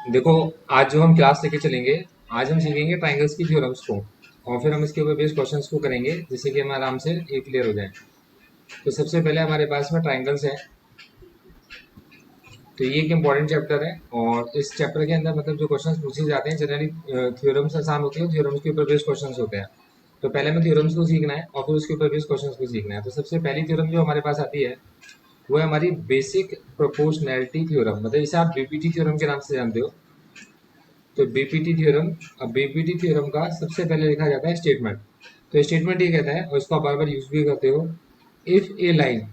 देखो, आज जो हम क्लास लेके चलेंगे, आज हम सीखेंगे ट्राइंगल्स की थ्योरम्स को, और फिर हम इसके ऊपर बेस्ड क्वेश्चंस को करेंगे जिससे कि हम आराम से ये क्लियर हो जाए। तो सबसे पहले हमारे पास में ट्राइंगल्स है। तो ये एक इम्पॉर्टेंट चैप्टर है, और इस चैप्टर के अंदर मतलब जो क्वेश्चंस पूछे जाते हैं जनरली थ्योरम्स आसान होती है, थ्योरम्स के ऊपर बेस्ड क्वेश्चंस होते हैं। तो पहले हमें थ्योरम्स को सीखना है और फिर उसके ऊपर बेस्ड क्वेश्चंस को सीखना है। तो सबसे पहली थ्योरम जो हमारे पास आती है वो है हमारी बेसिक प्रोपोर्शनैलिटी थ्योरम, मतलब इसे आप बीपीटी थ्योरम के नाम से जानते हो। तो बीपीटी थ्योरम, अब बीपीटी थ्योरम का सबसे पहले लिखा जाता है स्टेटमेंट। तो स्टेटमेंट ये कहता है, और इसको आप बार बार यूज भी करते हो, if A line,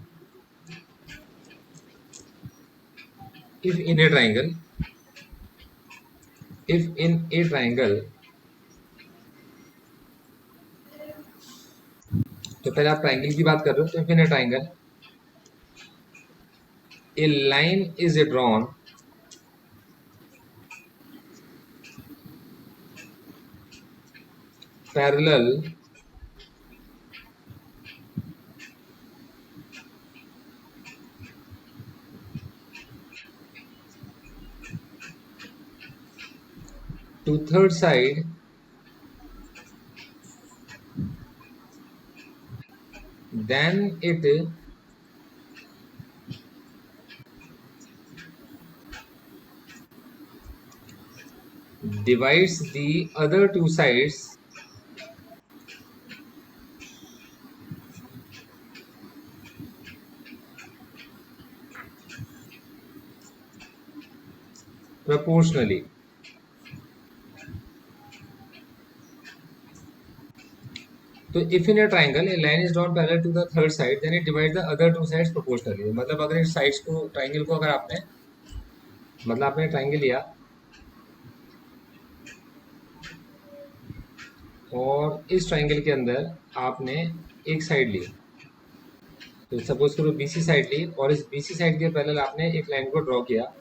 if in a triangle, if in a triangle. तो पहले आप ट्राइंगल की बात कर रहे हो, तो if in a triangle a line is a drawn parallel to third side, then it divides the other two sides proportionally. तो if in a triangle a line is drawn parallel to the third side then it divide the other two sides proportionally. मतलब अगर इस sides को, triangle को अगर आपने, मतलब आपने ट्राइंगल लिया और इस ट्राइंगल के अंदर आपने एक साइड ली, तो सपोज करो बीसी साइड ली, और इस बीसी साइड के पैरेलल आपने एक लाइन को ड्रॉ किया।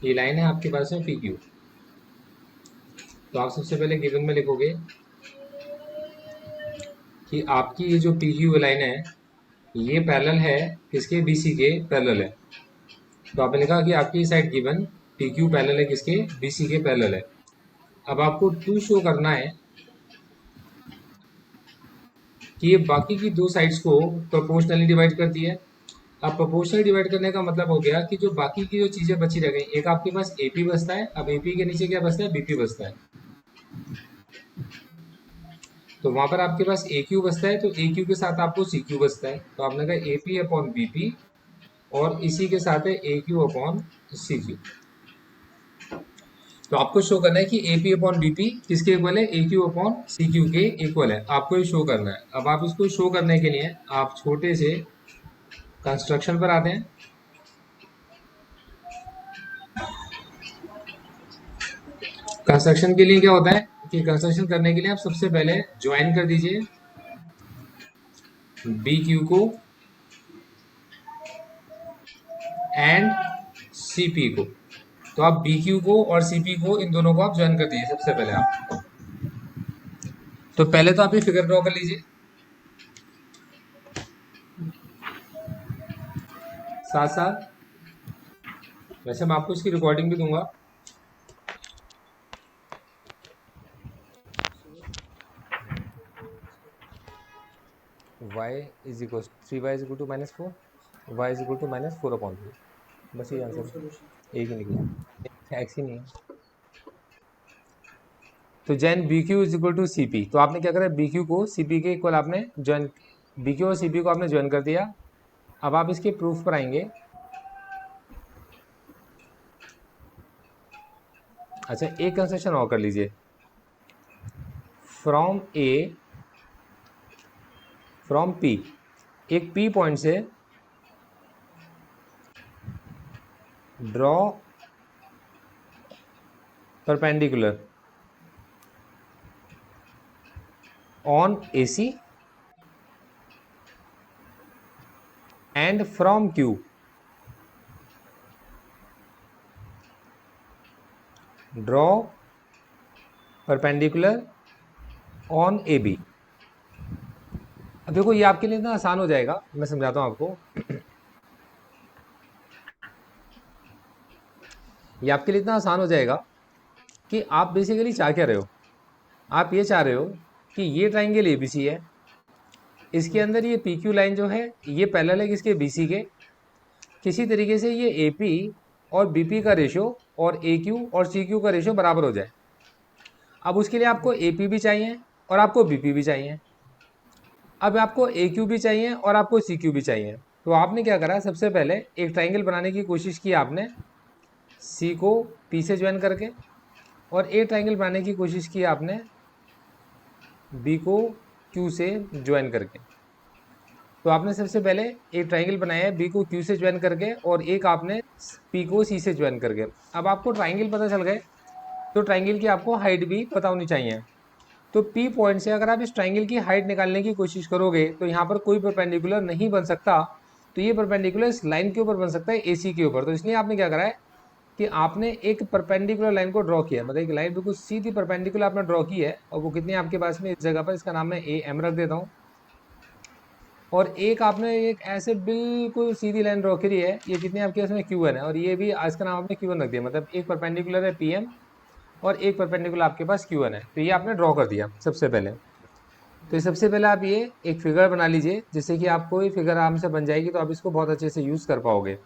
ये लाइन है आपके पास में पी क्यू। तो आप सबसे पहले गिवन में लिखोगे कि आपकी ये जो पी क्यू लाइन है ये पैरेलल है किसके, बीसी के पैरेलल है। तो आपने लिखा कि आपकी side given P Q parallel है किसके, बीसी के पैरेलल है। अब आपको टू शो करना है कि ये बाकी की दो साइड्स को प्रोपोर्शनली डिवाइड करती है। अब प्रोपोर्शनली डिवाइड करने का मतलब हो गया कि जो बाकी की जो चीजें बची रह गई, एक आपके पास एपी बचता है, अब एपी के नीचे क्या बचता है, बीपी बचता है। तो वहां पर आपके पास ए क्यू बचता है, तो ए क्यू के साथ आपको सी क्यू बचता है। तो आपने कहा एपी अपॉन बीपी, और इसी के साथ है A Q upon C Q. तो आपको शो करना है कि A P upon B P किसके इक्वल है, A Q upon C Q के इक्वल है। आपको ये शो करना है। अब आप इसको शो करने के लिए आप छोटे से कंस्ट्रक्शन पर आते हैं। कंस्ट्रक्शन के लिए क्या होता है कि कंस्ट्रक्शन करने के लिए आप सबसे पहले ज्वाइन कर दीजिए बी क्यू को एंड सी पी को। तो आप बी क्यू को और सी पी को, इन दोनों को आप ज्वाइन कर दीजिए सबसे पहले आप। तो पहले तो आप ये फिगर ड्रॉ कर लीजिए, साथ साथ वैसे मैं आपको इसकी रिकॉर्डिंग भी दूंगा। y is equal 3y is equal to -4, y is equal to -4/3। बस ये आंसर एक ही निकला, एक्स ही नहीं है। तो then B Q is equal to C P. तो आपने क्या करा, बी क्यू को सी पी के इक्वल आपने ज्वाइन, बी क्यू और सी पी को आपने ज्वाइन कर दिया। अब आप इसके प्रूफ पर आएंगे। अच्छा, एक कंस्ट्रक्शन और कर लीजिए। फ्रॉम ए, फ्रॉम पी, एक पी पॉइंट से draw perpendicular on A C and from Q draw perpendicular on A B. अब देखो ये आपके लिए इतना आसान हो जाएगा, मैं समझाता हूँ आपको। ये आपके लिए इतना आसान हो जाएगा कि आप बेसिकली चाह क्या रहे हो। आप ये चाह रहे हो कि ये ट्राइंगल एबीसी है, इसके अंदर ये पी क्यू लाइन जो है ये पैरेलल है इसके बीसी के, किसी तरीके से ये एपी और बीपी का रेशियो और ए क्यू और सी क्यू का रेशियो बराबर हो जाए। अब उसके लिए आपको एपी भी चाहिए और आपको बीपी भी चाहिए। अब आपको ए क्यू भी चाहिए और आपको सी क्यू भी चाहिए। तो आपने क्या करा, सबसे पहले एक ट्राइंगल बनाने की कोशिश की आपने सी को पी से ज्वाइन करके, और एक ट्राइंगल बनाने की कोशिश की आपने बी को क्यू से ज्वाइन करके। तो आपने सबसे पहले एक ट्राइंगल बनाया है बी को क्यू से ज्वाइन करके, और एक आपने पी को सी से ज्वाइन करके। अब आपको ट्राइंगल पता चल गए, तो ट्राइंगल की आपको हाइट भी पता होनी चाहिए। तो पी पॉइंट से अगर आप इस ट्राइंगल की हाइट निकालने की कोशिश करोगे तो यहाँ पर कोई परपेंडिकुलर नहीं बन सकता। तो ये परपेंडिकुलर इस लाइन के ऊपर बन सकता है, एसी के ऊपर। तो इसलिए आपने क्या करा है कि आपने एक परपेंडिकुलर लाइन को ड्रॉ किया, मतलब एक लाइन बिल्कुल सीधी परपेंडिकुलर आपने ड्रॉ की है, और वो कितनी आपके पास में इस जगह पर, इसका नाम मैं ए एम रख देता हूँ। और एक आपने एक ऐसे बिल्कुल सीधी लाइन ड्रॉ करी है, ये कितनी आपके पास में क्यू एन है, और ये भी आज का नाम आपने क्यू एन रख दिया, मतलब एक परपेंडिकुलर है पी एम और एक परपेंडिकुलर आपके पास क्यू एन है। तो ये आपने ड्रॉ कर दिया सबसे पहले। तो सबसे पहले आप ये एक फिगर बना लीजिए, जिससे कि आपको ये फिगर आराम से बन जाएगी, तो आप इसको बहुत अच्छे से यूज़ कर पाओगे।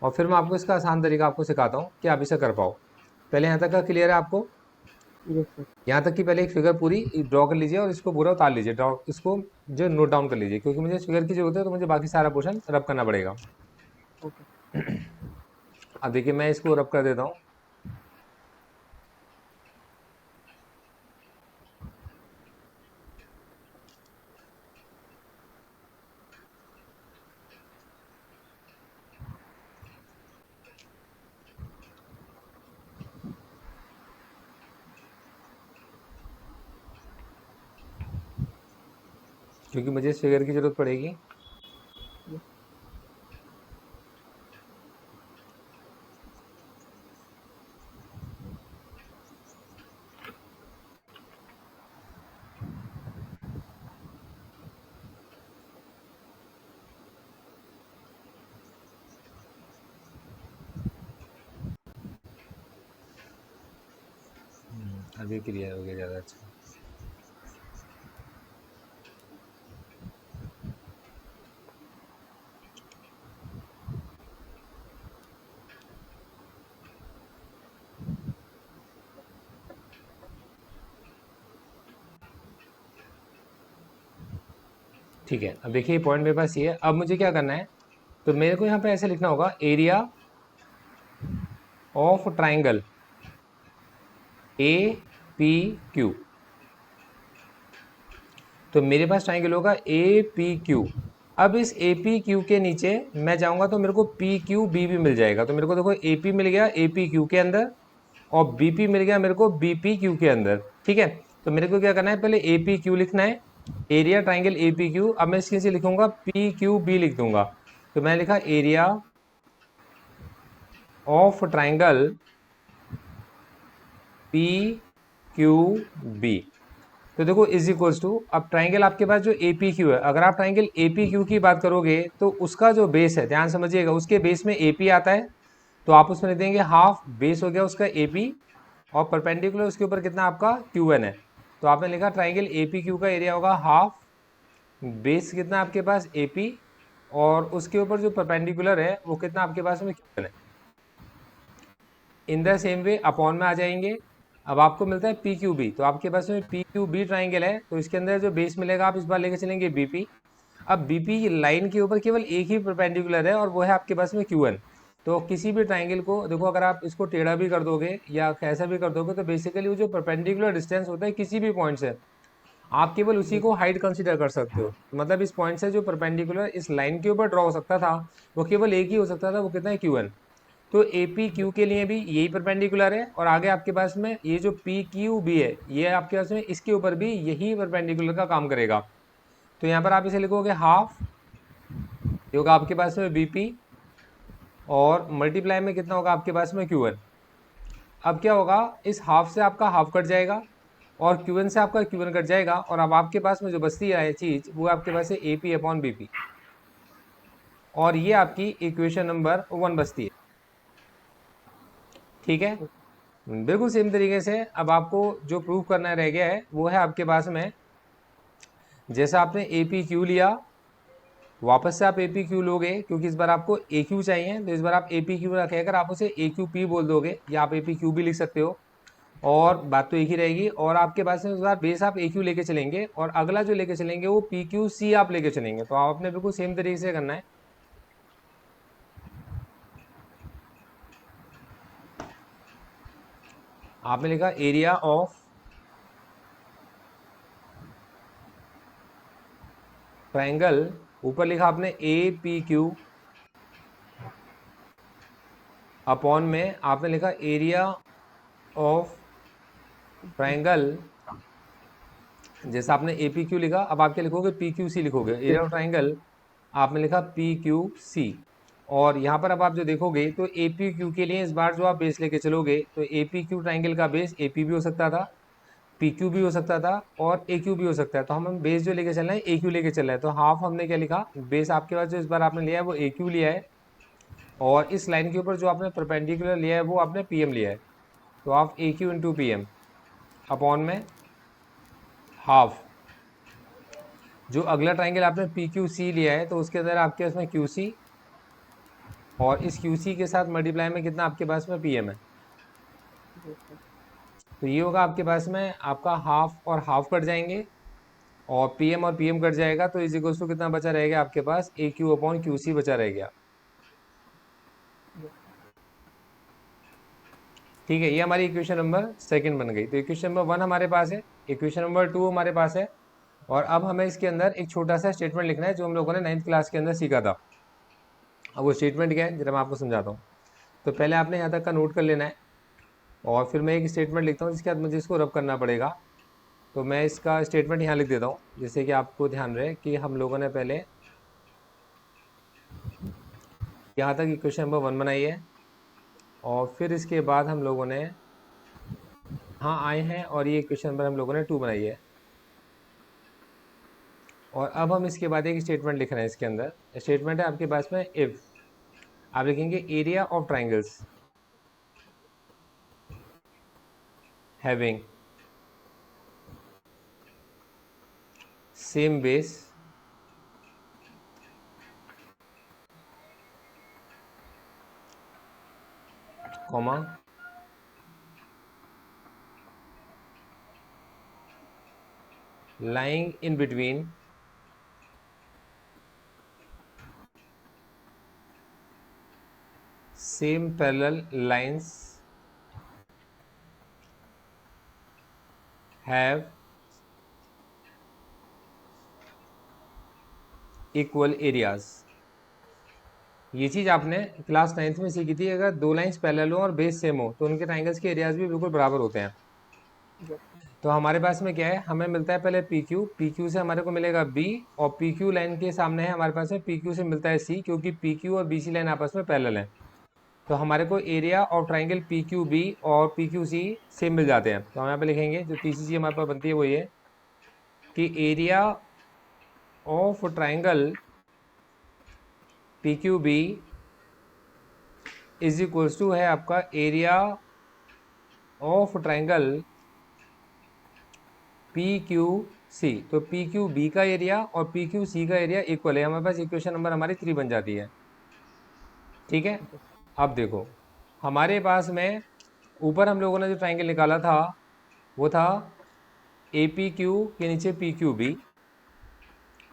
और फिर मैं आपको इसका आसान तरीका आपको सिखाता हूँ कि आप इसे कर पाओ। पहले यहाँ तक का क्लियर है आपको? Yes sir. यहाँ तक कि पहले एक फिगर पूरी ड्रॉ कर लीजिए और इसको पूरा उतार लीजिए, ड्रॉ इसको जो नोट डाउन कर लीजिए, क्योंकि मुझे इस फिगर की जरूरत है, तो मुझे बाकी सारा पोर्शन रब करना पड़ेगा। ओके। अब देखिए मैं इसको रब कर देता हूँ। क्योंकि मुझे इस फिगर की जरूरत पड़ेगी। यस। अभी क्लियर हो गया ज़्यादा अच्छा। ठीक है, अब देखिए पॉइंट मेरे पास ये है। अब मुझे क्या करना है, तो मेरे को यहाँ पे ऐसे लिखना होगा, area of triangle A P Q. तो मेरे पास ट्राइंगल होगा ए पी क्यू। अब इस ए पी क्यू के नीचे मैं जाऊंगा तो मेरे को पी क्यू बी भी मिल जाएगा। तो मेरे को देखो ए पी मिल गया ए पी क्यू के अंदर, और बी पी मिल गया मेरे को बी पी क्यू के अंदर। ठीक है, तो मेरे को क्या करना है, पहले ए पी क्यू लिखना है, area triangle A P Q. अब मैं इसके नीचे लिखूंगा पी क्यू बी लिख दूंगा। तो मैंने लिखा area of triangle P Q B. तो देखो इज इक्वल्स टू, अब ट्राइंगल आपके पास जो ए पी क्यू है, अगर आप ट्राइंगल ए पी क्यू की बात करोगे तो उसका जो बेस है, ध्यान समझिएगा, उसके बेस में ए पी आता है। तो आप उसमें लिख देंगे हाफ, बेस हो गया उसका ए पी, और परपेंडिकुलर उसके ऊपर कितना आपका क्यू एन है। तो आपने लिखा ट्राइंगल ए पी क्यू का एरिया होगा हाफ, बेस कितना आपके पास ए पी, और उसके ऊपर जो परपेंडिकुलर है वो कितना आपके पास में क्यू एन है। In the same way upon में आ जाएंगे। अब आपको मिलता है पी क्यू बी, तो आपके पास में पी क्यू बी ट्राइंगल है, तो इसके अंदर जो बेस मिलेगा आप इस बार लेके चलेंगे बीपी। अब बीपी लाइन के ऊपर केवल एक ही परपेंडिकुलर है, और वो है आपके पास में क्यू एन। तो किसी भी ट्राइंगल को देखो, अगर आप इसको टेढ़ा भी कर दोगे या कैसा भी कर दोगे, तो बेसिकली वो जो परपेंडिकुलर डिस्टेंस होता है किसी भी पॉइंट से, आप केवल उसी यस। को हाइट कंसीडर कर सकते हो। मतलब इस पॉइंट से जो परपेंडिकुलर इस लाइन के ऊपर ड्रॉ हो सकता था, वो केवल एक ही हो सकता था, वो कितना है, क्यू एन। तो ए पी क्यू के लिए भी यही परपेंडिकुलर है, और आगे आपके पास में ये जो पी क्यू बी है, ये आपके पास में इसके ऊपर भी यही परपेंडिकुलर का काम करेगा। तो यहाँ पर आप इसे लिखोगे हाफ, ये होगा आपके पास में बीपी, और मल्टीप्लाई में कितना होगा आपके पास में क्यू एन। अब क्या होगा, इस हाफ से आपका हाफ कट जाएगा, और क्यू एन से आपका क्यू एन कट जाएगा, और अब आपके पास में जो बचती है चीज, वो आपके पास है A P upon B P, और ये आपकी इक्वेशन नंबर 1 बचती है। ठीक है, बिल्कुल सेम तरीके से अब आपको जो प्रूव करना रह गया है वो है आपके पास में, जैसा आपने ए पी क्यू लिया, वापस से आप ए पी क्यू लोगे क्योंकि इस बार आपको ए क्यू चाहिए, तो इस बार आप ए पी क्यू रखे, अगर आप उसे ए क्यू पी बोल दोगे या आप ए पी क्यू भी लिख सकते हो, और बात तो एक ही रहेगी। और आपके पास में इस बार बेस आप ए क्यू लेके चलेंगे और अगला जो लेके चलेंगे वो पी क्यू सी आप लेके चलेंगे। तो आपने बिल्कुल सेम तरीके से करना है। आपने लिखा एरिया ऑफ ट्रायंगल, ऊपर लिखा आपने ए पी क्यू, अपॉन में आपने लिखा एरिया ऑफ ट्रायंगल, जैसा आपने ए पी क्यू लिखा अब आप क्या लिखोगे, पी क्यू सी लिखोगे। एरिया ऑफ ट्रायंगल आपने लिखा पी क्यू सी, और यहाँ पर अब आप जो देखोगे तो ए पी क्यू के लिए इस बार जो आप बेस लेके चलोगे तो ए पी क्यू ट्राइंगल का बेस ए पी भी हो सकता था, पी क्यू भी हो सकता था और ए क्यू भी हो सकता है। तो हम बेस जो लेके चल रहे हैं ए क्यू लेके चल रहे हैं, तो हाफ हमने क्या लिखा, बेस आपके पास जो इस बार आपने लिया है वो ए क्यू लिया है, और इस लाइन के ऊपर जो आपने परपेंडिकुलर लिया है वो आपने पी एम लिया है। तो आप A Q into P M upon में हाफ, जो अगला ट्राइंगल आपने पी क्यू सी लिया है तो उसके अंदर आपके पास में क्यू सी, और इस क्यू सी के साथ मल्टीप्लाई में कितना आपके पास में पी एम है। yes sir, तो ये होगा आपके पास में आपका हाफ और हाफ कट जाएंगे और पी एम कट जाएगा, तो इज इक्वल्स टू कितना बचा रहेगा आपके पास, ए क्यू अपॉन क्यू सी बचा रह गया। yes ठीक है, ये हमारी इक्वेशन नंबर सेकंड बन गई। तो इक्वेशन नंबर वन हमारे पास है, इक्वेशन नंबर टू हमारे पास है, और अब हमें इसके अंदर एक छोटा सा स्टेटमेंट लिखना है जो हम लोगों ने 9th क्लास के अंदर सीखा था। अब वो स्टेटमेंट क्या है जरा मैं आपको समझाता हूँ। तो पहले आपने यहाँ तक का नोट कर लेना है, और फिर मैं एक स्टेटमेंट लिखता हूँ जिसके बाद मुझे इसको रब करना पड़ेगा। तो मैं इसका स्टेटमेंट यहाँ लिख देता हूँ जिससे कि आपको ध्यान रहे कि हम लोगों ने पहले यहाँ तक इक्वेशन नंबर वन बनाई है, और फिर इसके बाद हम लोगों ने हाँ आए हैं और ये इक्वेशन नंबर हम लोगों ने टू बनाई है। और अब हम इसके बाद एक स्टेटमेंट लिख रहे हैं, इसके अंदर स्टेटमेंट है आपके पास में इफ, आप लिखेंगे area of triangles having same base comma lying in between same parallel lines have equal areas। ये चीज़ आपने क्लास 9th में सीखी थी, अगर दो लाइंस पैरेलल हो और बेस सेम हो तो उनके ट्राइंगल्स के एरियाज भी बिल्कुल बराबर होते हैं। yes तो हमारे पास में क्या है, हमें मिलता है पहले पी क्यू, पी क्यू से हमारे को मिलेगा बी, और पी क्यू लाइन के सामने है हमारे पास में पी क्यू से मिलता है सी, क्योंकि पी क्यू और बी सी लाइन आपस में पैरेलल है। तो हमारे को area of triangle P Q B और पी क्यू सी सेम मिल जाते हैं। तो हम यहाँ पे लिखेंगे जो तीसरी चीज़ हमारे पास बनती है वो ये कि area of triangle P Q B is equals to है आपका area of triangle P Q C. तो पी क्यू बी का एरिया और पी क्यू सी का एरिया इक्वल है, हमारे पास इक्वेशन नंबर हमारी 3 बन जाती है। ठीक है, अब देखो हमारे पास में ऊपर हम लोगों ने जो ट्राइंगल निकाला था वो था ए पी क्यू के नीचे पी क्यू बी,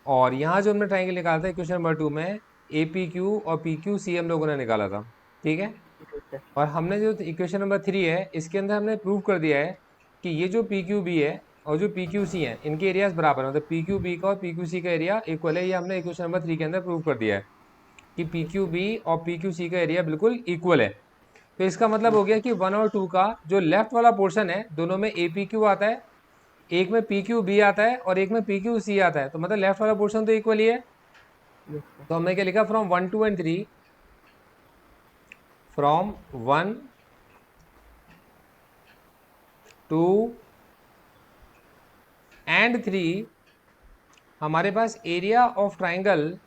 और यहाँ जो हमने ट्राइंगल निकाला था इक्वेशन नंबर 2 में ए पी क्यू और पी क्यू सी हम लोगों ने निकाला था। ठीक है, yes sir, और हमने जो इक्वेशन नंबर 3 है इसके अंदर हमने प्रूव कर दिया है कि ये जो पी क्यू बी है और जो पी क्यू सी है इनके एरियाज बराबर है, मतलब पी क्यू बी का और पी क्यू सी का एरिया इक्वल है। ये हमने इक्वेशन नंबर 3 के अंदर प्रूव कर दिया है कि पी क्यू बी और पी क्यू सी का एरिया बिल्कुल इक्वल है। तो इसका मतलब हो गया कि 1 और 2 का जो लेफ्ट वाला पोर्शन है दोनों में ए पी क्यू आता है, एक में पी क्यू बी आता है और एक में पी क्यू सी आता है, तो मतलब लेफ्ट वाला पोर्शन तो इक्वल ही है। yes sir, तो हमने क्या लिखा, फ्रॉम 1 2 एंड 3, फ्रॉम 1 2 एंड 3 हमारे पास area of triangle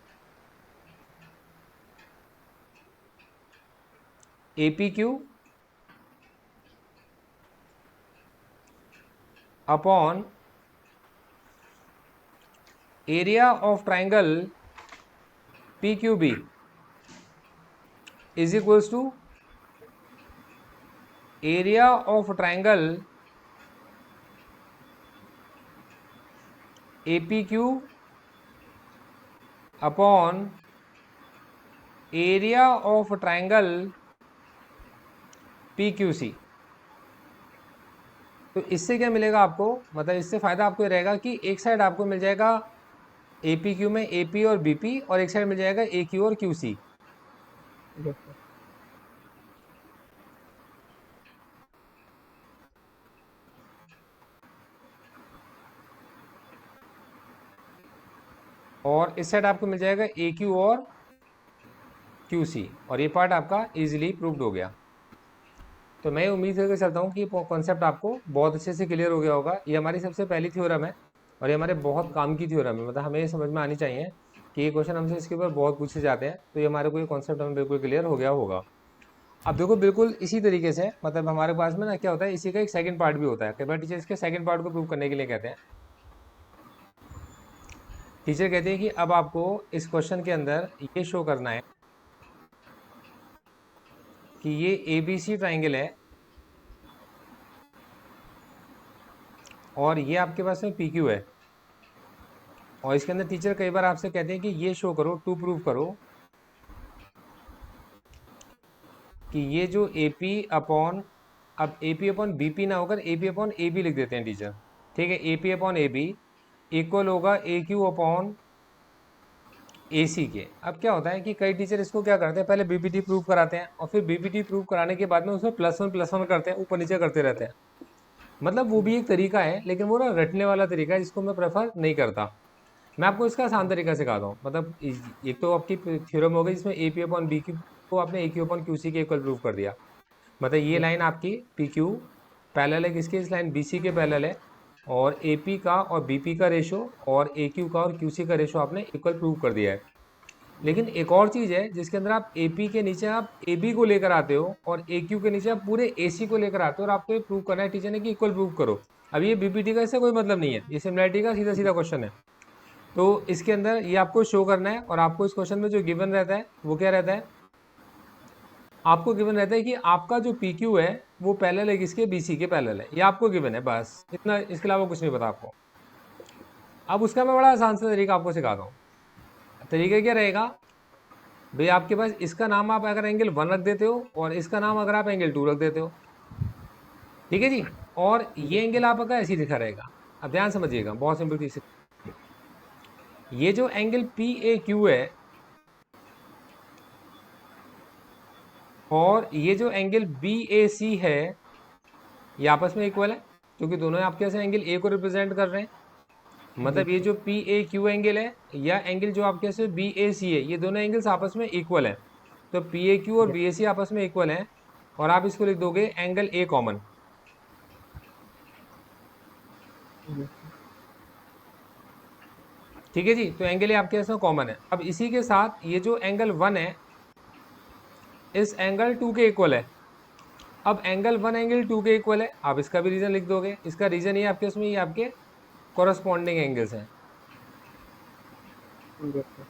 A P Q upon area of triangle P Q B is equals to area of triangle A P Q upon area of triangle P Q C. तो इससे क्या मिलेगा आपको, मतलब इससे फायदा आपको ये रहेगा कि एक साइड आपको मिल जाएगा ए पी क्यू में ए पी और बी पी, और एक साइड मिल जाएगा ए क्यू और क्यू सी। Yes sir. और इस साइड आपको मिल जाएगा ए क्यू और क्यू सी, और ये पार्ट आपका इजीली प्रूव्ड हो गया। तो मैं उम्मीद करके चलता हूँ कि कॉन्सेप्ट आपको बहुत अच्छे से क्लियर हो गया होगा। ये हमारी सबसे पहली थ्योरम है और ये हमारे बहुत काम की थ्योरम है, मतलब हमें ये समझ में आनी चाहिए कि ये क्वेश्चन हमसे इसके ऊपर बहुत पूछे जाते हैं। तो ये हमारे को ये कॉन्सेप्ट हमें बिल्कुल क्लियर हो गया होगा। अब देखो बिल्कुल इसी तरीके से, मतलब हमारे पास में ना क्या होता है, इसी का एक सेकंड पार्ट भी होता है। कई बार टीचर इसके सेकंड पार्ट को प्रूव करने के लिए कहते हैं। टीचर कहते हैं कि अब आपको इस क्वेश्चन के अंदर ये शो करना है कि ये ए बी सी ट्राइंगल है और ये आपके पास में पी क्यू है, और इसके अंदर टीचर कई बार आपसे कहते हैं कि ये शो करो, टू प्रूव करो कि ये जो ए पी अपॉन, अब A P upon B P ना होकर A P upon A B लिख देते हैं टीचर, ठीक है। A P upon A B equal होगा ए क्यू अपॉन ए सी के। अब क्या होता है कि कई टीचर इसको क्या करते हैं, पहले बीपीटी प्रूव कराते हैं और फिर बीपीटी प्रूव कराने के बाद में उसमें +1 करते हैं, ऊपर नीचे करते रहते हैं। मतलब वो भी एक तरीका है, लेकिन वो ना रटने वाला तरीका है जिसको मैं प्रेफर नहीं करता। मैं आपको इसका आसान तरीका सिखाता हूँ। मतलब एक तो आपकी थ्योरम हो गई जिसमें A P upon B Q को आपने A Q upon Q C के इक्वल प्रूव कर दिया। मतलब ये लाइन आपकी पी क्यू पैरेलल है किसके, इस लाइन बी सी के पैरेलल है, और ए पी का और बी पी का रेशो और ए क्यू का और क्यू सी का रेशो आपने इक्वल प्रूव कर दिया है। लेकिन एक और चीज़ है जिसके अंदर आप ए पी के नीचे आप ए बी को लेकर आते हो और ए क्यू के नीचे आप पूरे ए सी को लेकर आते हो, और आपको ये प्रूव करना है टीचर ने कि इक्वल प्रूव करो। अब ये बीपीटी का इससे कोई मतलब नहीं है, ये सिमिलरिटी का सीधा सीधा क्वेश्चन है। तो इसके अंदर ये आपको शो करना है, और आपको इस क्वेश्चन में जो गिवन रहता है वो क्या रहता है, आपको गिवन रहता है कि आपका जो पी क्यू है वो पैरेलल है किसके, बी सी के पैरेलल है। ये आपको गिवन है, बस इतना, इसके अलावा कुछ नहीं पता आपको। अब उसका मैं बड़ा आसान सा तरीका आपको सिखाता हूँ। तरीका क्या रहेगा भाई, आपके पास इसका नाम आप अगर एंगल 1 रख देते हो और इसका नाम अगर आप एंगल 2 रख देते हो, ठीक है जी, और ये एंगल आपका ऐसे ही लिखा रहेगा। अब ध्यान समझिएगा, बहुत सिंपल चीज। ये जो एंगल पी ए क्यू है और ये जो एंगल बी ए सी है, ये आपस में इक्वल है क्योंकि दोनों आपके से एंगल ए को रिप्रेजेंट कर रहे हैं। मतलब ये जो पी ए क्यू एंगल है या एंगल जो आपके से बी ए सी है, ये दोनों एंगल्स आपस में इक्वल है। तो पी ए क्यू और बी ए सी आपस में इक्वल है, और आप इसको लिख दोगे एंगल ए कॉमन। ठीक है जी, तो एंगल ए आपके इसमें कॉमन है। अब इसी के साथ ये जो एंगल 1 है इस एंगल 2 के इक्वल है। अब एंगल 1 एंगल 2 के इक्वल है, आप इसका भी रीजन लिख दोगे। इसका रीजन ये आपके उसमें ये आपके कॉरस्पॉन्डिंग एंगल्स हैं। Yes sir.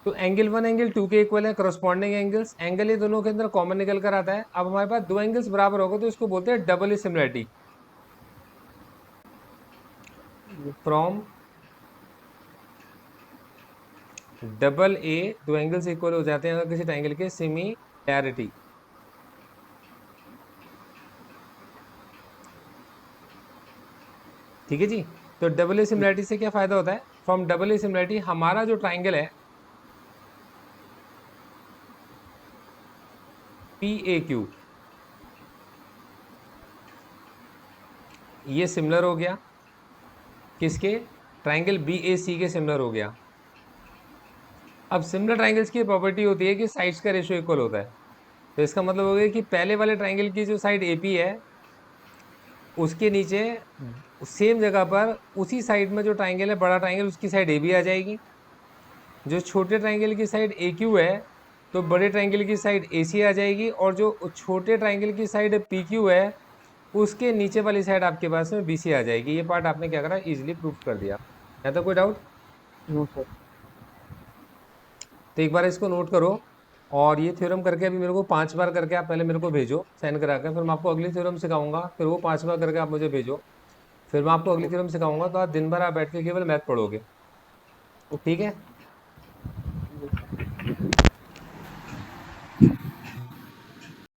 तो एंगल 1 एंगल 2 के इक्वल है करस्पॉन्डिंग एंगल्स, एंगल ये दोनों के अंदर कॉमन निकल कर आता है। अब हमारे पास दो एंगल्स बराबर होगा तो इसको बोलते हैं double similarity. From double A दो एंगल्स इक्वल हो जाते हैं अगर किसी ट्रायंगल के सिमिलैरिटी। ठीक है जी, तो डबल ए सिमिलरिटी से क्या फायदा होता है, फ्रॉम डबल ए सिमिलरिटी हमारा जो ट्राइंगल है पी ए क्यू ये सिमिलर हो गया किसके, ट्राइंगल बी ए सी के सिमिलर हो गया। अब सिमिलर ट्राइंगल्स की प्रॉपर्टी होती है कि साइड्स का रेशियो इक्वल होता है। तो इसका मतलब हो गया कि पहले वाले ट्राइंगल की जो साइड ए पी है उसके नीचे सेम जगह पर उसी साइड में जो ट्राइंगल है बड़ा ट्राइंगल उसकी साइड ए बी आ जाएगी। जो छोटे ट्राइंगल की साइड ए क्यू है तो बड़े ट्राइंगल की साइड AC आ जाएगी, और जो छोटे ट्राइंगल की साइड PQ है उसके नीचे वाली साइड आपके पास में BC आ जाएगी। ये पार्ट आपने क्या करा, इजीली प्रूफ कर दिया। है तो कोई डाउट? No sir. तो एक बार इसको नोट करो, और ये थ्योरम करके अभी मेरे को 5 बार करके आप पहले मेरे को भेजो साइन करा के, फिर मैं आपको अगली थ्योरम सिखाऊंगा, फिर वो 5 बार करके आप मुझे भेजो, फिर मैं आपको अगली थ्योरम सिखाऊंगा। तो आज दिन भर आप बैठ के केवल मैथ पढ़ोगे, ठीक है?